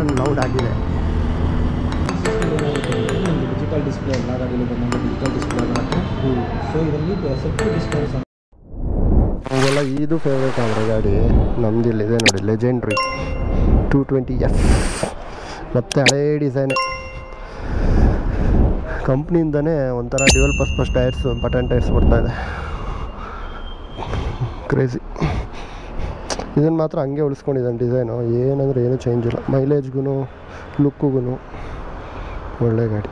On loud ಆಗಿದೆ. Digital display ಎಲ್ಲ ಗಾಡಿಯಲ್ಲಿ ಬಂದಂಗೆ ಡಿಜಿಟಲ್ ಡಿಸ್ಪ್ಲೇ ಬರುತ್ತೆ. ಸೊ ಇದರಲ್ಲಿ ಸೆಫ್ಟಿ ಡಿಸ್ಟೆನ್ಸ್ ಇವೆಲ್ಲ ಇದು ಫೇವ್ರೇಟ್ ಆದರೆ ಗಾಡಿ ನಮ್ಮದಿಲ್ಲಿದೆ ನೋಡಿ, ಲೆಜೆಂಡ್ರಿ 220F ಮತ್ತು ಹಳೇ ಡಿಸೈನೇ ಕಂಪ್ನಿಯಿಂದನೇ ಒಂಥರ dual purpose tyres, button tyres ಬರ್ತಾಯಿದೆ. ಕ್ರೇಜಿ. ಇದನ್ನು ಮಾತ್ರ ಹಂಗೆ ಉಳಿಸ್ಕೊಂಡಿದ್ದಾನೆ ಡಿಸೈನು, ಏನಂದರೆ ಏನೂ ಚೇಂಜ್ ಇಲ್ಲ. ಮೈಲೇಜ್ಗೂ ಲುಕ್ಕಿಗೂ ಒಳ್ಳೆ ಗಾಡಿ.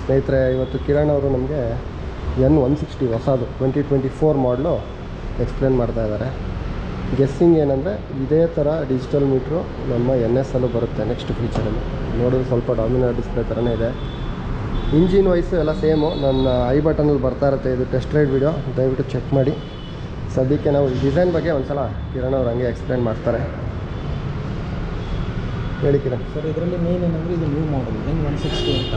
ಸ್ನೇಹಿತರೆ, ಇವತ್ತು ಕಿರಣ್ ಅವರು ನಮಗೆ N160 ಹೊಸದು 2024 ಮಾಡಲು ಎಕ್ಸ್ಪ್ಲೇನ್ ಮಾಡ್ತಾಯಿದ್ದಾರೆ. ಗೆಸ್ಸಿಂಗ್ ಏನಂದರೆ ಇದೇ ಥರ ಡಿಜಿಟಲ್ ಮೀಟ್ರು ನಮ್ಮ NS ಅಲ್ಲೂ ಬರುತ್ತೆ ನೆಕ್ಸ್ಟ್ ಫೀಚರಲ್ಲಿ. ನೋಡೋದು ಸ್ವಲ್ಪ ಡಾಮಿನರ್ ಡಿಸ್ಪ್ಲೇ ಥರನೇ ಇದೆ. ಇಂಜಿನ್ ವೈಸು ಎಲ್ಲ ಸೇಮು. ನನ್ನ ಐ ಬಟನಲ್ಲಿ ಬರ್ತಾ ಇರುತ್ತೆ, ಇದು ಟೆಸ್ಟ್ ರೈಡ್ ವಿಡಿಯೋ, ದಯವಿಟ್ಟು ಚೆಕ್ ಮಾಡಿ. ಸದ್ಯಕ್ಕೆ ನಾವು ಡಿಸೈನ್ ಬಗ್ಗೆ ಒಂದು ಸಲ ಕಿರಣ್ ಅವ್ರು ಹಂಗೆ ಎಕ್ಸ್ಪ್ಲೇನ್ ಮಾಡ್ತಾರೆ. ಹೇಳಿ ಕಿರಣ್. ಸರ್, ಇದರಲ್ಲಿ ಮೇನ್ ಏನಂದರೆ ಇದು ನ್ಯೂ ಮಾಡಲ್ N160 ಅಂತ.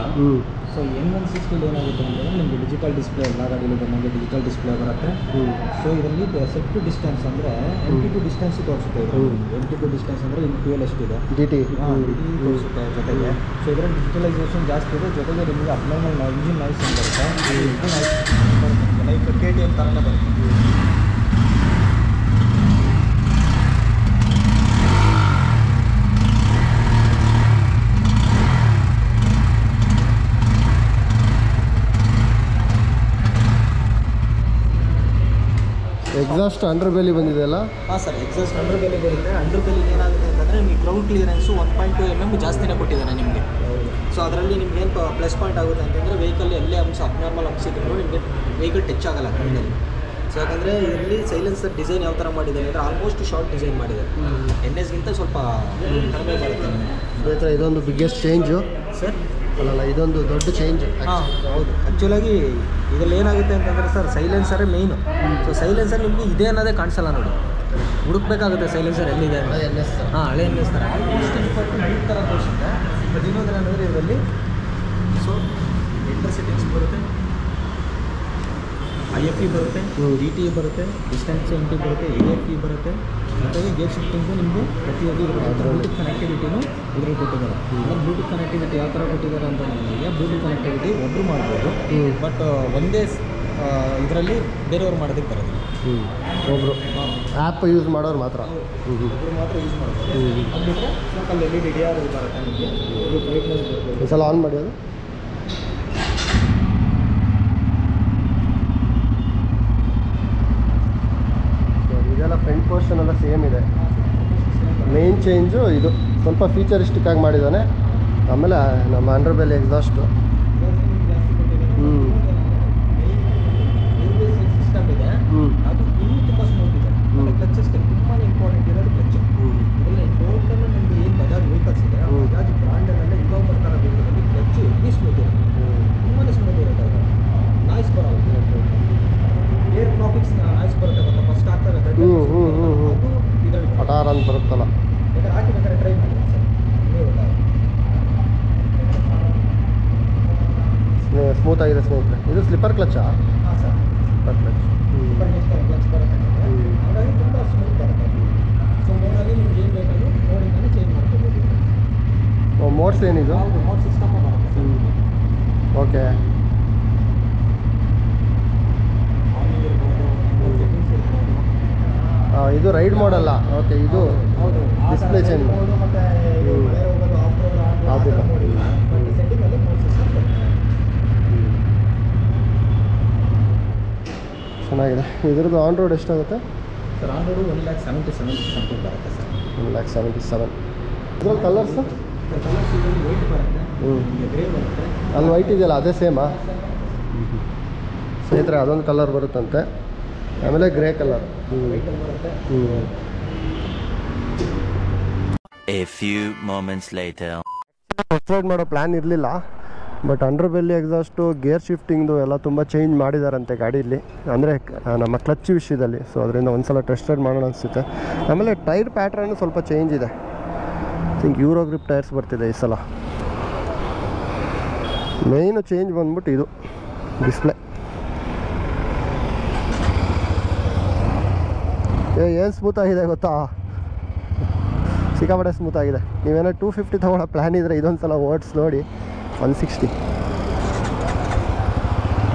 ಸೊ N160 ಏನಾಗುತ್ತೆ ಅಂದರೆ ನಿಮಗೆ ಡಿಜಿಟಲ್ ಡಿಸ್ಪ್ಲೇ ಎಲ್ಲ ಗಾಡಿಯಲ್ಲಿ ಬಂದಂಗೆ ಡಿಜಿಟಲ್ ಡಿಸ್ಪ್ಲೇ ಬರುತ್ತೆ. ಸೊ ಇದರಲ್ಲಿ ಸೇಫ್ಟಿ ಡಿಸ್ಟೆನ್ಸ್ ಅಂದರೆ MT2 ಡಿಸ್ಟೆನ್ಸ್ ತೋರಿಸುತ್ತೆ. MT2 ಡಿಸ್ಟೆನ್ಸ್ ಅಂದರೆ ಇನ್ನು ಫ್ಯೂಯಲ್ ಎಷ್ಟಿದೆ DT ತೋರಿಸುತ್ತೆ ಜೊತೆಗೆ. ಸೊ ಇದರಲ್ಲಿ ಡಿಜಿಟಲೈಸೇಷನ್ ಜಾಸ್ತಿ ಇದೆ. ಜೊತೆಗೆ ನಿಮಗೆ ಅಬ್ನಾರ್ಮಲ್ ಇಂಜಿನ್ ನಾಯ್ಸ್ ಅಂತ ಬರುತ್ತೆ, ಲೈಕ್ KTM ಥರನೇ ಬರುತ್ತೆ. ಎಕ್ಸಾಸ್ಟ್ ಅಂಡರ್ ಬೆಲಿ ಬಂದಿದೆಯಲ್ಲ? ಹಾಂ ಸರ್, ಎಕ್ಸಾಸ್ಟ್ ಅಂಡರ್ ಬೆಲಿ ಬರುತ್ತೆ. ಅಂಡರ್ ಬೆಲಿ ಏನಾಗುತ್ತೆ ಅಂತಂದರೆ ನಿಮಗೆ ಗ್ರೌಂಡ್ ಕ್ಲಿಯರೆನ್ಸು 1.2 mm ಜಾಸ್ತಿನೇ ಕೊಟ್ಟಿದ್ದಾನೆ ನಿಮಗೆ. ಸೊ ಅದರಲ್ಲಿ ನಿಮ್ಗೆ ಏನು ಪ್ಲಸ್ ಪಾಯಿಂಟ್ ಆಗುತ್ತೆ ಅಂತಂದರೆ ವೆಹಿಕಲ್ ಎಲ್ಲೇ ಅಂಶ ಅಬ್ನಾರ್ಮಲ್ ಅಂಶ ಇದ್ದರೂ ನಿಮಗೆ ವೆಹಿಕಲ್ ಟಚ್ ಆಗಲ್ಲ ಗ್ರೌಂಡಲ್ಲಿ. ಸೊ ಯಾಕಂದರೆ ಇದರಲ್ಲಿ ಸೈಲೆನ್ಸರ್ ಡಿಸೈನ್ ಯಾವ ಥರ ಮಾಡಿದ್ದಾರೆ ಅಂದರೆ ಆಲ್ಮೋಸ್ಟ್ ಶಾರ್ಟ್ ಡಿಸೈನ್ ಮಾಡಿದ್ದಾರೆ. NSಗಿಂತ ಸ್ವಲ್ಪ ಕಡಿಮೆ ಬರುತ್ತೆ. ಇದೊಂದು ಬಿಗ್ಗೆಸ್ಟ್ ಚೇಂಜು ಸರ್. ಅಲ್ಲಲ್ಲ, ಇದೊಂದು ದೊಡ್ಡ ಚೇಂಜ್. ಹಾಂ ಹೌದು. ಆ್ಯಕ್ಚುಲಾಗಿ ಇದರಲ್ಲಿ ಏನಾಗುತ್ತೆ ಅಂತಂದರೆ ಸರ್, ಸೈಲೆನ್ಸರೇ ಮೇಯ್ನು. ಸೊ ಸೈಲೆನ್ಸರ್ ನಿಮಗೆ ಇದೆ ಅನ್ನೋದೇ ಕಾಣಿಸಲ್ಲ ನೋಡಿ, ಹುಡುಕ್ಬೇಕಾಗುತ್ತೆ ಸೈಲೆನ್ಸರ್ ಎಲ್ಲಿದೆ. ಹಾಂ, ಹಳೆ NS ಥರ ಈ ಥರ ತೋರಿಸುತ್ತೆ. ಬಟ್ ಇನ್ನೊಂದು ಏನಂದರೆ ಇದರಲ್ಲಿ ಸೊ ಎಂಟರ್ ಸೆಟ್ಟಿಂಗ್ಸ್ ಬರುತ್ತೆ, IFE ಬರುತ್ತೆ, DT ಬರುತ್ತೆ, ಡಿಸ್ಟೆನ್ಸ್ MT ಬರುತ್ತೆ, AFE ಬರುತ್ತೆ. ಜೊತೆಗೆ ಗೇರ್ ಶಿಫ್ಟಿಂಗು ನಿಮಗೆ ಪ್ರತಿಯೊಂದು ಬ್ಲೂಟೂತ್ ಕನೆಕ್ಟಿವಿಟಿನೂ ಇದರಲ್ಲಿ ಕೊಟ್ಟಿದ್ದಾರೆ. ಬ್ಲೂಟೂತ್ ಕನೆಕ್ಟಿವಿಟಿ ಯಾವ ಥರ ಕೊಟ್ಟಿದ್ದಾರೆ ಅಂತ ನನಗೆ ಬ್ಲೂಟೂತ್ ಕನೆಕ್ಟಿವಿಟಿ ಒಬ್ಬರು ಮಾಡ್ಬೋದು, ಬಟ್ ಒಂದೇ ಇದರಲ್ಲಿ ಬೇರೆಯವ್ರು ಮಾಡೋದಕ್ಕೆ ಬರೋದಿಲ್ಲ. ಒಬ್ಬರು ಆ್ಯಪ್ ಯೂಸ್ ಮಾಡೋರು ಮಾತ್ರ, ಒಬ್ಬರು ಮಾತ್ರ ಯೂಸ್ ಮಾಡ್ಬೋದು. ಅದು ಬಿಟ್ಟರೆ ಲೋಕಲ್ LED DDR ಬರುತ್ತೆ ನಿಮಗೆ. ಇದು ಬ್ರೈಟ್ನೆಸ್ ಬರ್ಬೋದು. ಈ ಸಲ ಆನ್ ಮಾಡಿ. ಅದು ಇದೆಲ್ಲ ಫ್ರಂಟ್ ಪೋರ್ಷನ್ ಎಲ್ಲ ಸೇಮ್ ಇದೆ. ಮೇನ್ ಚೇಂಜು ಇದು ಸ್ವಲ್ಪ ಫೀಚರಿಸ್ಟಿಕ್ ಆಗಿ ಮಾಡಿದ್ದಾನೆ. ಆಮೇಲೆ ನಮ್ಮ ಅಂಡರ್ ಬೆಲ್ ಎಕ್ಸಾಸ್ಟು ಸಿಸ್ಟಮ್ ಇದೆ, ಅದು ಇನ್ನೂ ತುಂಬ ಸ್ಮೂತ್ ಇದೆ. ಕ್ಲಚ್ ಅಷ್ಟೇ ತುಂಬಾ ಇಂಪಾರ್ಟೆಂಟ್ ಇರೋದು ಕ್ಲಚ್. ಇದೆಲ್ಲ ಟೋಟಲ್ ನಿಮಗೆ ಏನು ಬಜಾಜ್ ವೆಹಿಕಲ್ಸ್ ಇದೆ, ಬಜಾಜ್ ಬ್ರ್ಯಾಂಡಲ್ಲೆಲ್ಲ ಇವಾಗ ಬರ್ತಾರ ವೆಹಿಕಲಲ್ಲಿ ಕ್ಲಚ್ ಎಲ್ಲಿ ಸ್ಮೂತ್ ಇದೆ, ತುಂಬಾ ಸ್ಮೂತ್ ಇರುತ್ತೆ. ಅದು ನಾಯ್ಸ್ ಬರೋದು, ಏರ್ ಟ್ರಾಫಿಕ್ಸ್ ನಾಯ್ಸ್ ಬರುತ್ತೆ ಗೊತ್ತಾ, ಫಸ್ಟ್ ಆಗ್ತದೆ ಅದು ಇದರಲ್ಲಿ ಪಟಾರ್ ಅಂತ ಬರುತ್ತಲ್ಲ. ಯಾಕಂದ್ರೆ ಹಾಕಿಬೇಕಾದ್ರೆ ಟ್ರೈ ಮಾಡಿ ಸರ್, ಸ್ಮೂತ್ ಆಗಿದೆ ಸ್ನೇಹಿತರೆ. ಇದು ಸ್ಲಿಪ್ಪರ್ ಕ್ಲಚ್ಚಾ? ಹಾಂ ಸರ್, ಸ್ಲಿಪ್ಪರ್ ಕ್ಲಚ್. ಕ್ಲಚ್ ಬರುತ್ತೆ, ಹಾಗಾಗಿ ತುಂಬ ಸ್ಮೂತ್ ಬರುತ್ತೆ. ಸೊ ಮೋಡಲ್ಲಿ ನಿಮ್ಗೆ ಏನು ಬೇಕಾದ್ರೂ ಮೋಡಿಂದಲೇ ಚೇಂಜ್ ಮಾಡ್ಕೋಬೋದು. ಮೋಡ್ಸ್ ಏನಿದು? ಹೌದು, ಮೋಡ್ ಸಿಸ್ಟಮ್ ಬರುತ್ತೆ ಸರ್. ಓಕೆ. ಇದು ರೈಡ್ ಮಾಡಲ್ಲ. ಓಕೆ, ಇದು ಹೌದು, ಡಿಸ್ಪ್ಲೇ ಚೇಂಜ್ ಮೋಡು ಮತ್ತು ಅದಿಲ್ಲ. ಸೆಟ್ಟಿಂಗಲ್ಲಿ ಮೋಡ್ ಸಿಸ್ಟಮ್ ಬರುತ್ತೆ. ಚೆನ್ನಾಗಿದೆ. ಇದ್ರದ್ದು ಆನ್ ರೋಡ್ ಎಷ್ಟಾಗುತ್ತೆ ಸರ್? ಆನ್ ರೋಡು 1,77,000 ಸಮಥಿಂಗ್ ಬರುತ್ತೆ ಸರ್. 1,77,000. ಇದ್ರಲ್ಲಿ ಕಲರ್ಸು? ಕಲರ್ಸ್ ಇದರಲ್ಲಿ ವೈಟ್ ಬರುತ್ತೆ, ಗ್ರೇ ಬರುತ್ತೆ. ಅಲ್ಲಿ ವೈಟ್ ಇದೆಯಲ್ಲ, ಅದೇ ಸೇಮಾ ಸ್ನೇಹಿತರೆ? ಅದೊಂದು ಕಲರ್ ಬರುತ್ತಂತೆ, ಆಮೇಲೆ ಗ್ರೇ ಕಲರ್ ಬರುತ್ತೆ. A few moments later. Explore ಮಾಡೋ ಪ್ಲ್ಯಾನ್ ಇರಲಿಲ್ಲ, but under belly exhaust gear ಶಿಫ್ಟಿಂಗ್ದು ಎಲ್ಲ ತುಂಬ ಚೇಂಜ್ ಮಾಡಿದಾರಂತೆ ಗಾಡೀಲಿ, ಅಂದರೆ ನಮ್ಮ ಕ್ಲಚ್ ವಿಷಯದಲ್ಲಿ. ಸೊ ಅದರಿಂದ ಒಂದು ಸಲ ಟೆಸ್ಟ್ ರೈಡ್ ಮಾಡೋಣ ಅನಿಸುತ್ತೆ. ಆಮೇಲೆ ಟೈರ್ ಪ್ಯಾಟ್ರನ್ನು ಸ್ವಲ್ಪ ಚೇಂಜ್ ಇದೆ. ಥಿಂಕ್ ಯೂರೋ ಗ್ರಿಪ್ ಟೈರ್ಸ್ ಬರ್ತಿದೆ ಈ ಸಲ. ಮೇಯ್ನು ಚೇಂಜ್ ಬಂದ್ಬಿಟ್ಟು ಇದು ಡಿಸ್ಪ್ಲೇ. ಏನು ಸ್ಮೂತ್ ಆಗಿದೆ ಗೊತ್ತಾ? ಸಿಕ್ಕಾಪಟ್ಟೆ ಸ್ಮೂತ್ ಆಗಿದೆ. ನೀವೇನೋ 250 ತೊಗೊಳ್ಳೋ ಪ್ಲ್ಯಾನ್ ಇದ್ದರೆ ಇದೊಂದು ಸಲ ಓಡಿಸಿ ನೋಡಿ. 160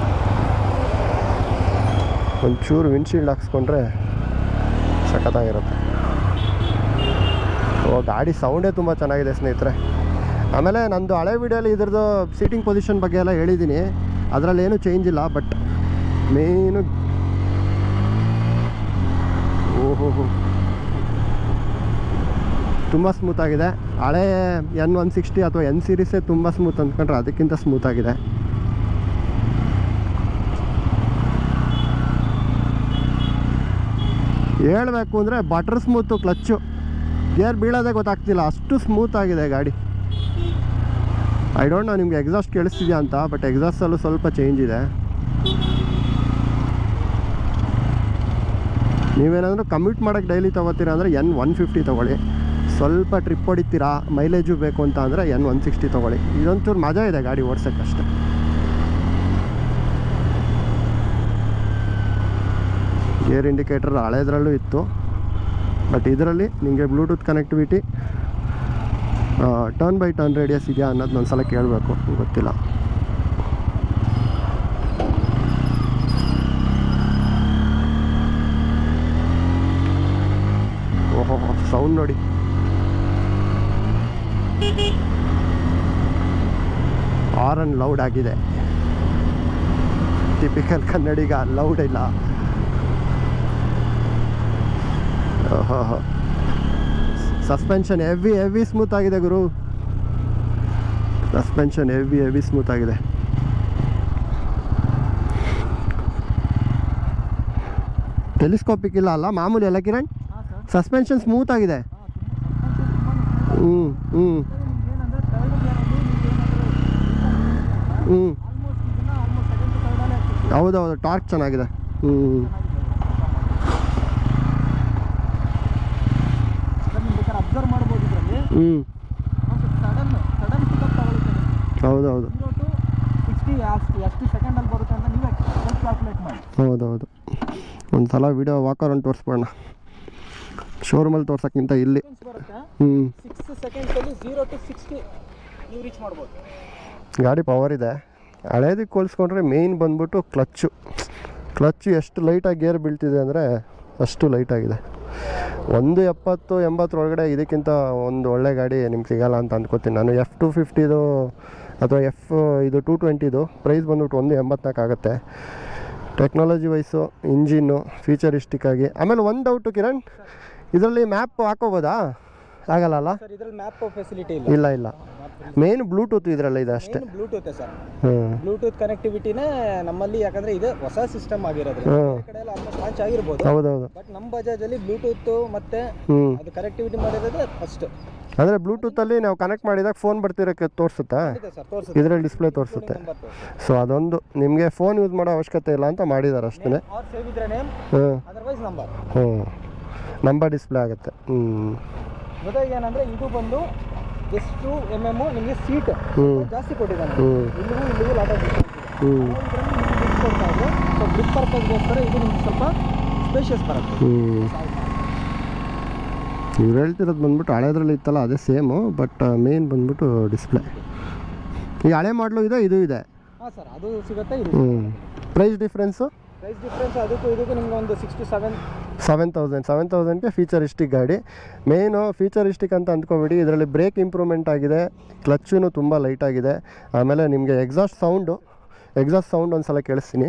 ಒಂಚೂರು ವಿಂಡ್ಶೀಲ್ಡ್ ಹಾಕ್ಸ್ಕೊಂಡ್ರೆ ಸಖತ್ತಾಗಿರುತ್ತೆ. ಗಾಡಿ ಸೌಂಡೇ ತುಂಬ ಚೆನ್ನಾಗಿದೆ ಸ್ನೇಹಿತರೆ. ಆಮೇಲೆ ನಂದು ಹಳೆ ವೀಡಿಯೋಲಿ ಇದ್ರದ್ದು ಸೀಟಿಂಗ್ ಪೊಸಿಷನ್ ಬಗ್ಗೆ ಎಲ್ಲ ಹೇಳಿದ್ದೀನಿ, ಅದರಲ್ಲೇನು ಚೇಂಜ್ ಇಲ್ಲ. ಬಟ್ ಮೇನು ಓಹೋ ತುಂಬ ಸ್ಮೂತಾಗಿದೆ. ಹಳೆ N160 ಅಥವಾ N ಸೀರೀಸೇ ತುಂಬ ಸ್ಮೂತ್ ಅಂದ್ಕೊಂಡ್ರೆ ಅದಕ್ಕಿಂತ ಸ್ಮೂತಾಗಿದೆ. ಹೇಳಬೇಕು ಅಂದರೆ ಬಟರ್ ಸ್ಮೂತು ಕ್ಲಚ್ಚು, ಗೇರ್ ಬೀಳೋದೇ ಗೊತ್ತಾಗ್ತಿಲ್ಲ, ಅಷ್ಟು ಸ್ಮೂತಾಗಿದೆ ಗಾಡಿ. ಐ ಡೋಂಟ್ ನೋ ನಿಮಗೆ ಎಕ್ಸಾಸ್ಟ್ ಕೇಳಿಸ್ತಿದ್ಯಾ ಅಂತ, ಬಟ್ ಎಕ್ಸಾಸ್ಟಲ್ಲೂ ಸ್ವಲ್ಪ ಚೇಂಜ್ ಇದೆ. ನೀವೇನಾದರೂ ಕಮ್ಯೂಟ್ ಮಾಡೋಕ್ಕೆ ಡೈಲಿ ತೊಗೋತೀರಾ ಅಂದರೆ N150 ತೊಗೊಳ್ಳಿ. ಸ್ವಲ್ಪ ಟ್ರಿಪ್ ಹೊಡಿತೀರಾ, ಮೈಲೇಜು ಬೇಕು ಅಂತ ಅಂದರೆ N160 ತೊಗೊಳ್ಳಿ. ಇದೊಂಚೂರು ಮಜಾ ಇದೆ ಗಾಡಿ ಓಡ್ಸೋಕ್ಕಷ್ಟೆ. ಗೇರ್ ಇಂಡಿಕೇಟರ್ ಹಳೆದ್ರಲ್ಲೂ ಇತ್ತು, ಬಟ್ ಇದರಲ್ಲಿ ನಿಮಗೆ Bluetooth connectivity, turn by turn radius ಇದೆಯಾ ಅನ್ನೋದು ಒಂದು ಸಲ ಕೇಳಬೇಕು, ಗೊತ್ತಿಲ್ಲ. ಓಹೋ ಸೌಂಡ್ ನೋಡಿ. ಹಾರನ್ ಲೌಡ್ ಆಗಿದೆ. ಟಿಪಿಕಲ್ ಕನ್ನಡಿಗ ಲೌಡ್ ಇಲ್ಲ. ಓಹೋ ಸಸ್ಪೆನ್ಷನ್ ಹೆವಿ ಸ್ಮೂತ್ ಆಗಿದೆ ಗುರು. ಸಸ್ಪೆನ್ಷನ್ ಹೆವಿ ಸ್ಮೂತ್ ಆಗಿದೆ. ಟೆಲಿಸ್ಕೋಪಿಕ್ ಇಲ್ಲ ಅಲ್ಲ, ಮಾಮೂಲಿ ಅಲ್ಲ ಕಿರಣ್? ಸಸ್ಪೆನ್ಷನ್ ಸ್ಮೂತ್ ಆಗಿದೆ. ಹೌದೌದು, ಟಾರ್ಕ್ ಚೆನ್ನಾಗಿದೆ. ಅಬ್ಸರ್ವ್ ಮಾಡ್ಬೋದು ಇದರಲ್ಲಿ. ಸಡನ್ ಪಿಕಪ್ ತಗೊಳುತ್ತೆ. ಹೌದೌದು, 60 ಎಷ್ಟು ಸೆಕೆಂಡಲ್ಲಿ ಬರುತ್ತೆ ಅಂತ ನೀವೇ ಕ್ಯಾಲ್ಕುಲೇಟ್ ಮಾಡಿ. ಹೌದೌದು. ಒಂದು ಸಲ ವಿಡಿಯೋ ವಾಕರ್ ಅಂತ ತೋರಿಸ್ಬೋಣ, ಶೋರೂಮಲ್ಲಿ ತೋರ್ಸೋಕ್ಕಿಂತ ಇಲ್ಲಿ. ಬರುತ್ತೆ 6 ಸೆಕೆಂಡ್ಸಲ್ಲಿ 0 to 60 ನೀವು ರೀಚ್ ಮಾಡ್ಬೋದು. ಗಾಡಿ ಪವರ್ ಇದೆ. ಹಳೇದಕ್ಕೆ ಹೋಲಿಸ್ಕೊಂಡ್ರೆ ಮೇಯ್ನ್ ಬಂದ್ಬಿಟ್ಟು ಕ್ಲಚ್ಚು ಎಷ್ಟು ಲೈಟಾಗಿ ಗೇರ್ ಬೀಳ್ತಿದೆ ಅಂದರೆ ಅಷ್ಟು ಲೈಟಾಗಿದೆ. 170-80 ಒಳಗಡೆ ಇದಕ್ಕಿಂತ ಒಂದು ಒಳ್ಳೆ ಗಾಡಿ ನಿಮ್ಗೆ ಸಿಗೋಲ್ಲ ಅಂತ ಅಂದ್ಕೋತೀನಿ ನಾನು. F250 ಅಥವಾ ಇದು 220 ಪ್ರೈಸ್ ಬಂದ್ಬಿಟ್ಟು 184 ಆಗುತ್ತೆ. ಟೆಕ್ನಾಲಜಿ ವೈಸು, ಇಂಜಿನ್ನು, ಫೀಚರಿಸ್ಟಿಕ್ ಆಗಿ. ಆಮೇಲೆ ಒಂದು ಡೌಟು ಕಿರಣ್, ಇದರಲ್ಲಿ ಮ್ಯಾಪ್ ಹಾಕೋಬೋದಾ? ಆಗಲ್ಲ ಅಲ್ಲ? ಸರ್ ಇದರಲ್ಲಿ ಮ್ಯಾಪ್ ಫೆಸಿಲಿಟಿ ಇಲ್ಲ. ಮೇನ್ ಬ್ಲೂಟೂತ್ ಇದರಲ್ಲ ಇದೆ ಅಷ್ಟೇ. Bluetooth sir. ಬ್ಲೂಟೂತ್ ಕನೆಕ್ಟಿವಿಟಿನೇ ನಮ್ಮಲ್ಲಿ, ಯಾಕಂದ್ರೆ ಇದು ಹೊಸ ಸಿಸ್ಟಮ್ ಆಗಿರೋದ್ರಿಂದ ಕಡೆ ಎಲ್ಲ ಆಲ್ಮೋಸ್ಟ್ ಲಾಂಚ್ ಆಗಿರ್ಬೋದು. ಹೌದೌದು. ಬಟ್ ನಮ್ಮ ಬಜಾಜಲ್ಲಿ ಬ್ಲೂಟೂತ್ ಮತ್ತೆ ಅದು ಕನೆಕ್ಟಿವಿಟಿ ಮಾಡಿರೋದೇ ಫಸ್ಟ್. ಅಂದರೆ ಬ್ಲೂಟೂತಲ್ಲಿ ನಾವು ಕನೆಕ್ಟ್ ಮಾಡಿದಾಗ ಫೋನ್ ಬರ್ತಿರೋಕ್ಕೆ ತೋರಿಸುತ್ತಾ? ಇದರಲ್ಲಿ ಡಿಸ್ಪ್ಲೇ ತೋರಿಸುತ್ತೆ. ಸೊ ಅದೊಂದು ನಿಮಗೆ ಫೋನ್ ಯೂಸ್ ಮಾಡೋ ಅವಶ್ಯಕತೆ ಇಲ್ಲ ಅಂತ ಮಾಡಿದ್ದಾರೆ ಅಷ್ಟೇ. ನಂಬರ್ ಡಿಸ್ಪ್ಲೇ ಆಗುತ್ತೆ. ಜೊತೆಗೆ ಏನಂದರೆ ಇದು ಬಂದು ಎಷ್ಟು ನಿಮಗೆ ಸೀಟ್ ಜಾಸ್ತಿ ಕೊಟ್ಟಿದ್ದಾನೆ. ಇಲ್ಲಿಗೂ ಲಾಟ್ ಆಫ್ ಕೊಡ್ತಾ ಇದೆ. ಸೊ ಗ್ರಿಪ್ ಪರ್ಪಸ್ಗೋಸ್ಕರ ಇದು ನಿಮ್ಗೆ ಸ್ವಲ್ಪ ಸ್ಪೇಷಿಯಸ್ ಬರುತ್ತೆ. ಇವ್ರು ಹೇಳ್ತಿರೋದು ಬಂದ್ಬಿಟ್ಟು ಹಳೆದ್ರಲ್ಲಿ ಇತ್ತಲ್ಲ ಅದೇ ಸೇಮು, ಬಟ್ ಮೇನ್ ಬಂದ್ಬಿಟ್ಟು ಡಿಸ್ಪ್ಲೇ. ಈ ಹಳೆ ಮಾಡಲು ಇದೆ, ಇದು ಇದೆ. ಹಾಂ ಸರ್, ಅದು ಸಿಗುತ್ತೆ. ಪ್ರೈಸ್ ಡಿಫ್ರೆನ್ಸು ಅದಕ್ಕೂ ಇದಕ್ಕೂ ನಿಮ್ಗೆ ಒಂದು 6 to 7,000ಗೆ ಫೀಚರಿಸ್ಟಿಕ್ ಗಾಡಿ. ಮೇನು ಫೀಚರಿಸ್ಟಿಕ್ ಅಂತ ಅಂದ್ಕೊಬೇಡಿ, ಇದರಲ್ಲಿ ಬ್ರೇಕ್ ಇಂಪ್ರೂವ್ಮೆಂಟ್ ಆಗಿದೆ, ಕ್ಲಚ್ಚೂ ತುಂಬ ಲೈಟಾಗಿದೆ. ಆಮೇಲೆ ನಿಮಗೆ ಎಕ್ಸಾಸ್ಟ್ ಸೌಂಡ್ ಒಂದು ಸಲ ಕೇಳಿಸ್ತೀನಿ.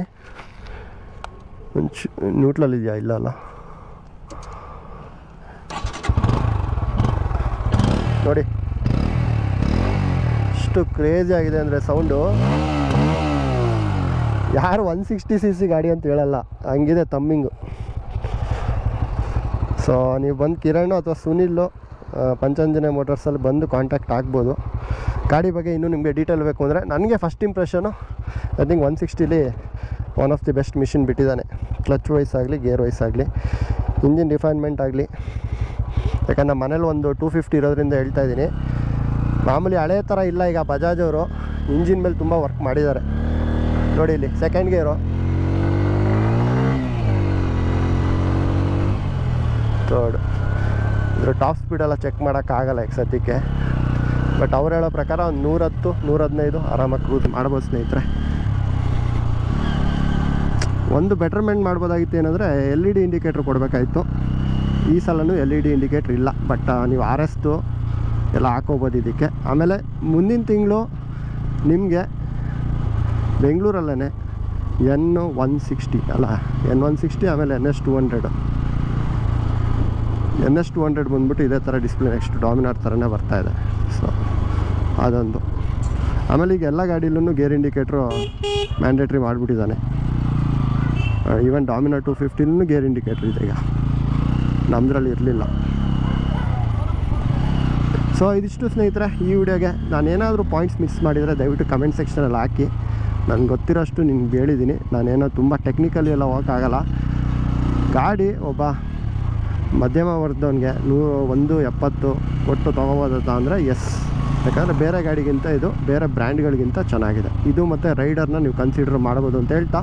ನ್ಯೂಟ್ರಲ್ ಇದೆಯಾ? ಇಲ್ಲ ಅಲ್ಲ, ನೋಡಿ ಎಷ್ಟು ಕ್ರೇಜಿ ಆಗಿದೆ ಅಂದರೆ ಸೌಂಡು. ಯಾರು 160cc ಗಾಡಿ ಅಂತ ಹೇಳಲ್ಲ, ಹಂಗಿದೆ ತಮ್ಮಿಂಗು. ಸೊ ನೀವು ಬಂದು ಕಿರಣ್ ಅಥವಾ ಸುನಿಲ್ ಪಂಚಾಂಜನೆ ಮೋಟರ್ಸಲ್ಲಿ ಬಂದು ಕಾಂಟ್ಯಾಕ್ಟ್ ಆಗ್ಬೋದು. ಗಾಡಿ ಬಗ್ಗೆ ಇನ್ನೂ ನಿಮಗೆ ಡೀಟೇಲ್ ಬೇಕು ಅಂದರೆ, ನನಗೆ ಫಸ್ಟ್ ಇಂಪ್ರೆಷನು ಐ ಥಿಂಕ್ 160ಲಿ one of the best machine ಬಿಟ್ಟಿದ್ದಾನೆ. ಕ್ಲಚ್ ವೈಸ್ ಆಗಲಿ, ಗೇರ್ ವೈಸ್ ಆಗಲಿ, ಇಂಜಿನ್ ರಿಫೈನ್ಮೆಂಟ್ ಆಗಲಿ. ಯಾಕಂದ್ರೆ ನಮ್ಮ ಮನೇಲಿ ಒಂದು 250 ಇರೋದ್ರಿಂದ ಹೇಳ್ತಾ ಇದ್ದೀನಿ. ಮಾಮೂಲಿ ಹಳೆ ಥರ ಇಲ್ಲ, ಈಗ ಬಜಾಜ್ ಅವರು ಇಂಜಿನ್ ಮೇಲೆ ತುಂಬ ವರ್ಕ್ ಮಾಡಿದ್ದಾರೆ. ನೋಡಿ ಇಲ್ಲಿ ಸೆಕೆಂಡ್ ಗೇರು, ಥರ್ಡ್, ಇದ್ರ ಟಾಪ್ ಸ್ಪೀಡೆಲ್ಲ ಚೆಕ್ ಮಾಡೋಕ್ಕಾಗಲ್ಲ ಈಗ ಸದ್ಯಕ್ಕೆ. ಬಟ್ ಅವ್ರು ಹೇಳೋ ಪ್ರಕಾರ ಒಂದು 110 115 ಆರಾಮಾಗಿ ಕ್ರೂಸ್ ಮಾಡ್ಬೋದು ಸ್ನೇಹಿತರೆ. ಒಂದು ಬೆಟರ್ಮೆಂಟ್ ಮಾಡ್ಬೋದಾಗಿತ್ತು ಏನಂದರೆ LED ಇಂಡಿಕೇಟ್ರ್ ಕೊಡಬೇಕಾಯಿತು. ಈ ಸಲನೂ LED ಇಂಡಿಕೇಟ್ರ್ ಇಲ್ಲ. ಬಟ್ ನೀವು RS ಎಲ್ಲ ಹಾಕೋಬೋದು ಇದಕ್ಕೆ. ಆಮೇಲೆ ಮುಂದಿನ ತಿಂಗಳು ನಿಮಗೆ ಬೆಂಗಳೂರಲ್ಲೇ N160 ಅಲ್ಲ N160 ಆಮೇಲೆ NS200 ಬಂದ್ಬಿಟ್ಟು ಇದೇ ಥರ ಡಿಸ್ಪ್ಲೇ ನೆಕ್ಸ್ಟ್ ಡಾಮಿನಾರ್ ಥರನೇ ಬರ್ತಾಯಿದೆ. ಸೊ ಅದೊಂದು. ಆಮೇಲೆ ಈಗ ಎಲ್ಲ ಗಾಡಿಲೂ ಗೇರ್ ಇಂಡಿಕೇಟ್ರು ಮ್ಯಾಂಡೇಟ್ರಿ ಮಾಡಿಬಿಟ್ಟಿದ್ದಾನೆ. ಈವನ್ ಡಾಮಿನಾರ್ 250 ಗೇರ್ ಇಂಡಿಕೇಟ್ರ್ ಇದೆ. ಈಗ ನಮ್ಮದ್ರಲ್ಲಿ ಇರಲಿಲ್ಲ. ಸೊ ಇದಿಷ್ಟು ಸ್ನೇಹಿತರೆ ಈ ವಿಡಿಯೋಗೆ. ನಾನೇನಾದರೂ ಪಾಯಿಂಟ್ಸ್ ಮಿಸ್ ಮಾಡಿದರೆ ದಯವಿಟ್ಟು ಕಮೆಂಟ್ ಸೆಕ್ಷನಲ್ಲಿ ಹಾಕಿ. ನನಗೆ ಗೊತ್ತಿರೋಷ್ಟು ನಿಮ್ಗೆ ಹೇಳಿದ್ದೀನಿ. ನಾನೇನೋ ತುಂಬ ಟೆಕ್ನಿಕಲಿ ಎಲ್ಲ ಹೋಗೋಕ್ಕಾಗಲ್ಲ. ಗಾಡಿ ಒಬ್ಬ ಮಧ್ಯಮ ವರ್ಗದವನಿಗೆ 170 ಕೊಟ್ಟು ತೊಗೋಬೋದ ಅಂದರೆ ಎಸ್. ಯಾಕಂದರೆ ಬೇರೆ ಗಾಡಿಗಿಂತ ಇದು ಬೇರೆ ಬ್ರ್ಯಾಂಡ್ಗಳಿಗಿಂತ ಚೆನ್ನಾಗಿದೆ ಇದು. ಮತ್ತು ರೈಡರ್ನ ನೀವು ಕನ್ಸಿಡರ್ ಮಾಡ್ಬೋದು ಅಂತ ಹೇಳ್ತಾ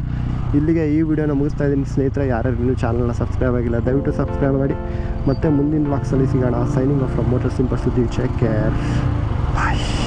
ಇಲ್ಲಿಗೆ ಈ ವಿಡಿಯೋನ ಮುಗಿಸ್ತಾ ಇದ್ದೀನಿ ಸ್ನೇಹಿತರೆ. ಯಾರ್ಯಾರು ಇನ್ನೂ ಚಾನಲ್ನ ಸಬ್ಸ್ಕ್ರೈಬ್ ಆಗಿಲ್ಲ ದಯವಿಟ್ಟು ಸಬ್ಸ್ಕ್ರೈಬ್ ಮಾಡಿ. ಮತ್ತು ಮುಂದಿನ ವ್ಲಾಗ್ಸಲ್ಲಿ ಸಿಗೋಣ. ಸೈನಿಂಗ್ ಆಫ್ ಫ್ರಮ್ ಮೋಟರ್ಸ್ ಇಂಪರ್ ಸುದ್ದಿ. Take care. ಬಾಯ್.